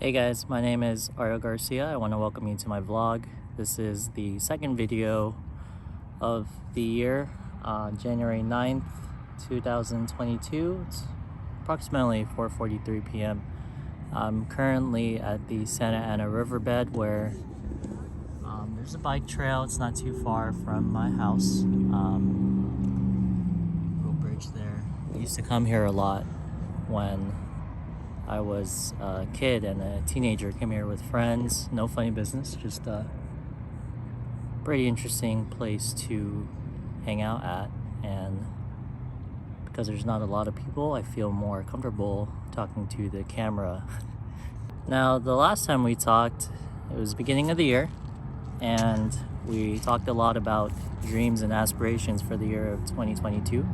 Hey guys, my name is Ario Garcia. I want to welcome you to my vlog. This is the second video of the year, January 9th, 2022. It's approximately 4:43 p.m. I'm currently at the Santa Ana riverbed where there's a bike trail. It's not too far from my house. Little bridge there. I used to come here a lot when I was a kid and a teenager. Came here with friends. No funny business, just a pretty interesting place to hang out at. And because there's not a lot of people, I feel more comfortable talking to the camera. Now, the last time we talked, it was the beginning of the year, and we talked a lot about dreams and aspirations for the year of 2022.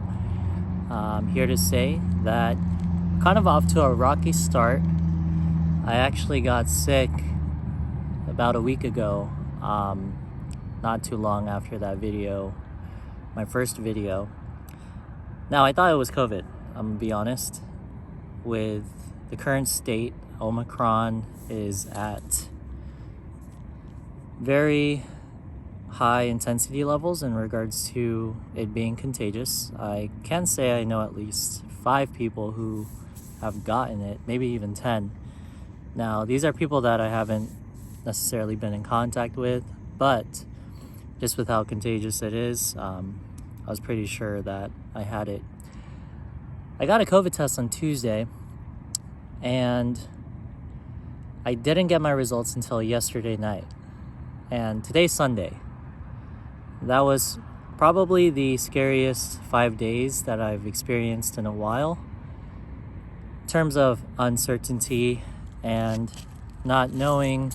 I'm here to say that kind of off to a rocky start. I actually got sick about a week ago, not too long after that video, my first video. Now, I thought it was COVID, I'm gonna be honest. With the current state, Omicron is at very high intensity levels in regards to it being contagious. I can say I know at least 5 people who have gotten it, maybe even 10. Now, these are people that I haven't necessarily been in contact with, but just with how contagious it is, I was pretty sure that I had it. I got a COVID test on Tuesday, and I didn't get my results until yesterday night. And today's Sunday. That was probably the scariest 5 days that I've experienced in a while. In terms of uncertainty and not knowing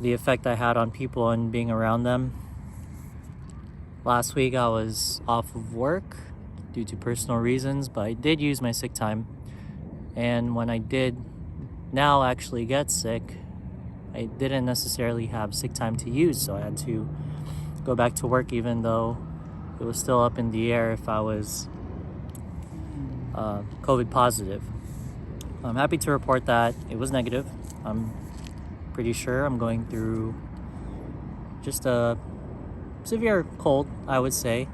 the effect I had on people and being around them. Last week I was off of work due to personal reasons, but I did use my sick time. And when I did now actually get sick, I didn't necessarily have sick time to use, so I had to go back to work even though it was still up in the air if I was COVID positive. I'm happy to report that it was negative. I'm pretty sure I'm going through just a severe cold, I would say.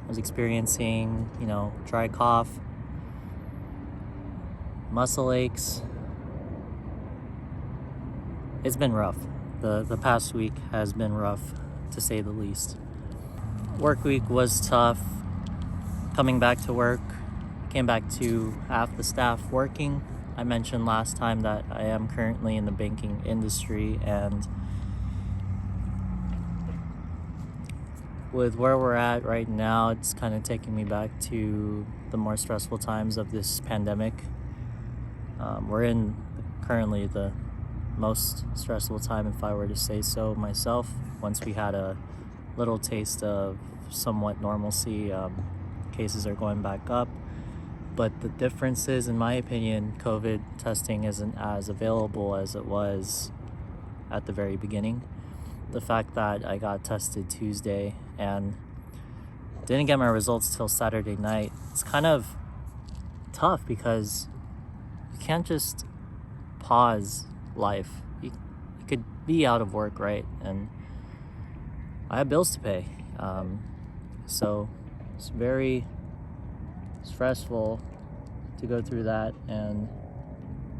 I was experiencing, dry cough, muscle aches. It's been rough. The past week has been rough, to say the least. Work week was tough. Coming back to work, came back to half the staff working. I mentioned last time that I am currently in the banking industry, and with where we're at right now, it's kind of taking me back to the more stressful times of this pandemic. We're in currently the most stressful time, if I were to say so myself. Once we had a little taste of somewhat normalcy, cases are going back up. But the difference is, in my opinion, COVID testing isn't as available as it was at the very beginning. The fact that I got tested Tuesday and didn't get my results till Saturday night, it's kind of tough because you can't just pause life. You could be out of work, right? And I have bills to pay. So it's very stressful to go through that, and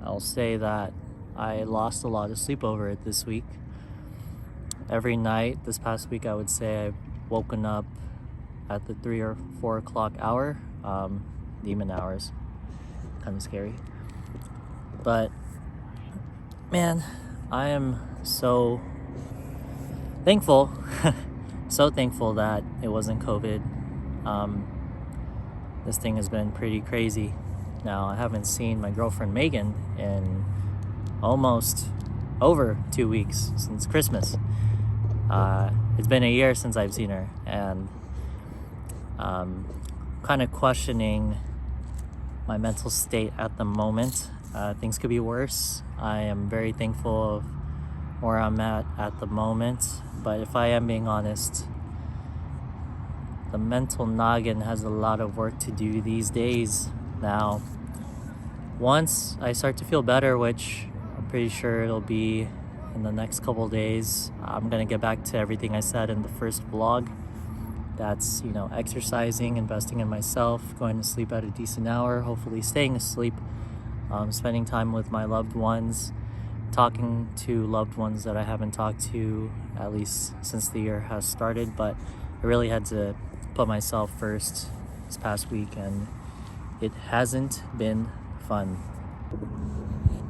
I'll say that I lost a lot of sleep over it this week. Every night this past week, I would say I've woken up at the 3 or 4 o'clock hour. Demon hours, kind of scary. But man, I am so thankful so thankful that it wasn't COVID. This thing has been pretty crazy. Now, I haven't seen my girlfriend Megan in almost over 2 weeks, since Christmas. It's been a year since I've seen her, and kind of questioning my mental state at the moment. Things could be worse. I am very thankful of where I'm at the moment, but if I am being honest, the mental noggin has a lot of work to do these days. Now, once I start to feel better, which Pretty sure it'll be in the next couple days. I'm gonna get back to everything I said in the first vlog. That's, exercising, investing in myself, going to sleep at a decent hour, hopefully staying asleep, spending time with my loved ones, talking to loved ones that I haven't talked to at least since the year has started. But I really had to put myself first this past week, and it hasn't been fun.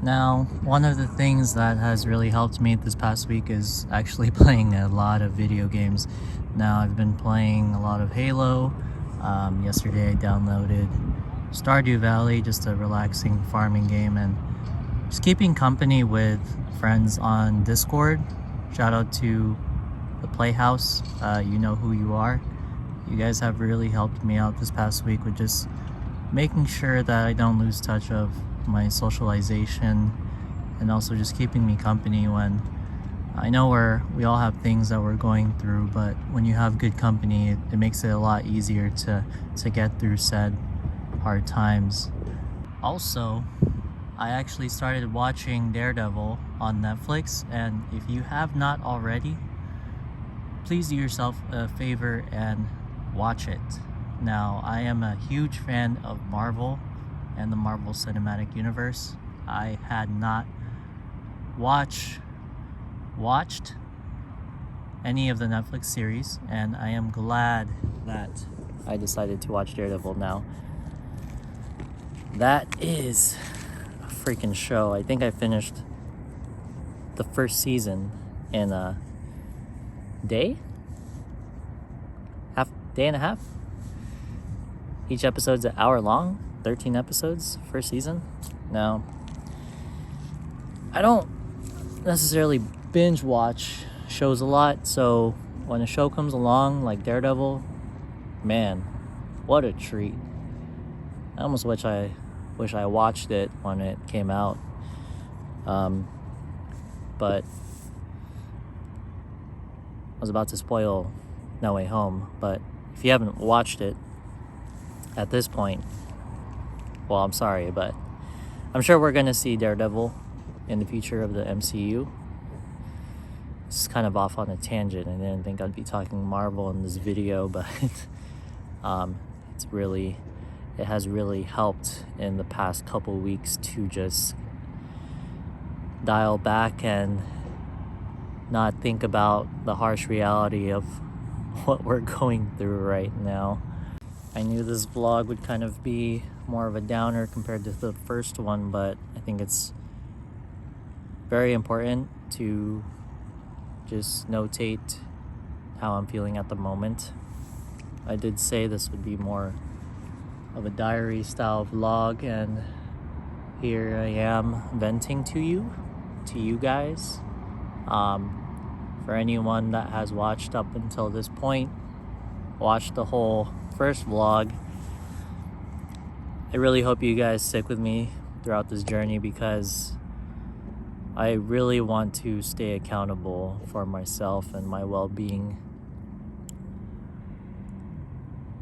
Now, one of the things that has really helped me this past week is actually playing a lot of video games. Now, I've been playing a lot of Halo. Yesterday I downloaded Stardew Valley, just a relaxing farming game, and just keeping company with friends on Discord. Shout out to the Playhouse. You know who you are. You guys have really helped me out this past week with just making sure that I don't lose touch of my socialization, and also just keeping me company when I know we all have things that we're going through, but when you have good company, it makes it a lot easier to get through said hard times. Also, I actually started watching Daredevil on Netflix, and if you have not already, please do yourself a favor and watch it. Now, I am a huge fan of Marvel and the Marvel Cinematic Universe. I had not watched any of the Netflix series, and I am glad that I decided to watch Daredevil now. That is a freaking show. I think I finished the first season in a day and a half. Each episode's an hour long, 13 episodes, first season. Now, I don't necessarily binge watch shows a lot, so when a show comes along like Daredevil, man, what a treat. I almost wish I watched it when it came out. But I was about to spoil No Way Home, but if you haven't watched it at this point, well, I'm sorry, but I'm sure we're gonna see Daredevil in the future of the MCU. It's kind of off on a tangent. I didn't think I'd be talking Marvel in this video, but it has really helped in the past couple weeks to just dial back and not think about the harsh reality of what we're going through right now. I knew this vlog would kind of be more of a downer compared to the first one, but I think it's very important to just notate how I'm feeling at the moment. I did say this would be more of a diary style vlog, and here I am venting to you guys. For anyone that has watched up until this point, watched the whole first vlog, I really hope you guys stick with me throughout this journey, because I really want to stay accountable for myself and my well-being.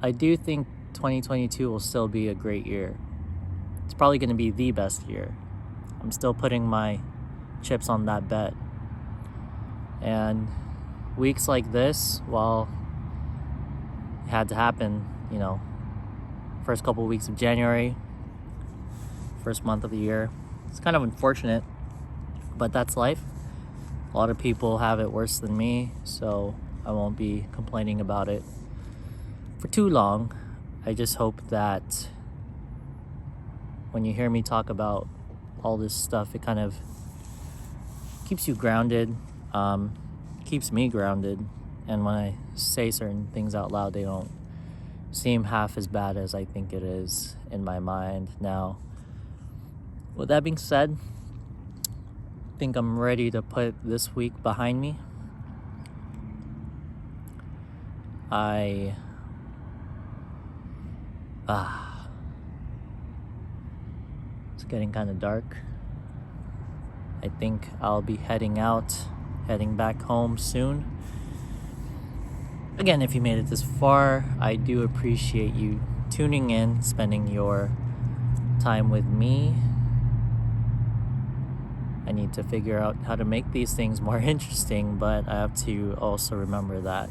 I do think 2022 will still be a great year. It's probably going to be the best year. I'm still putting my chips on that bet. And weeks like this, well, it had to happen, first couple of weeks of January, first month of the year. It's kind of unfortunate, but that's life. A lot of people have it worse than me, so I won't be complaining about it for too long. I just hope that when you hear me talk about all this stuff, it kind of keeps you grounded, keeps me grounded, and when I say certain things out loud, they don't seem half as bad as I think it is in my mind. Now, with that being said, I think I'm ready to put this week behind me. It's getting kind of dark. I think I'll be heading back home soon. Again, if you made it this far, I do appreciate you tuning in, spending your time with me. I need to figure out how to make these things more interesting, but I have to also remember that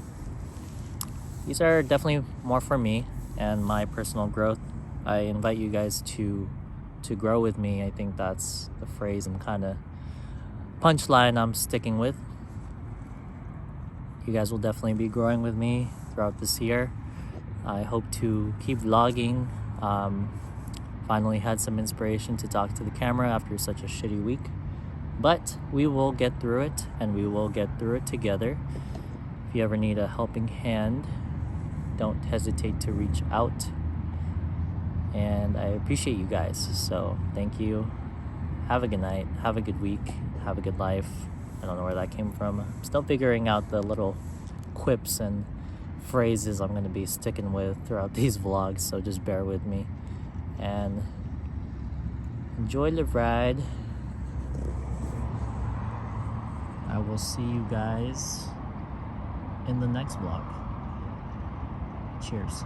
these are definitely more for me and my personal growth. I invite you guys to grow with me. I think that's the phrase I'm kind of punchline I'm sticking with. You guys will definitely be growing with me throughout this year. I hope to keep vlogging. Finally had some inspiration to talk to the camera after such a shitty week. But we will get through it, and we will get through it together. If you ever need a helping hand, don't hesitate to reach out. And I appreciate you guys. So thank you. Have a good night. Have a good week. Have a good life. I don't know where that came from. I'm still figuring out the little quips and phrases I'm going to be sticking with throughout these vlogs, so just bear with me and enjoy the ride. I will see you guys in the next vlog. Cheers.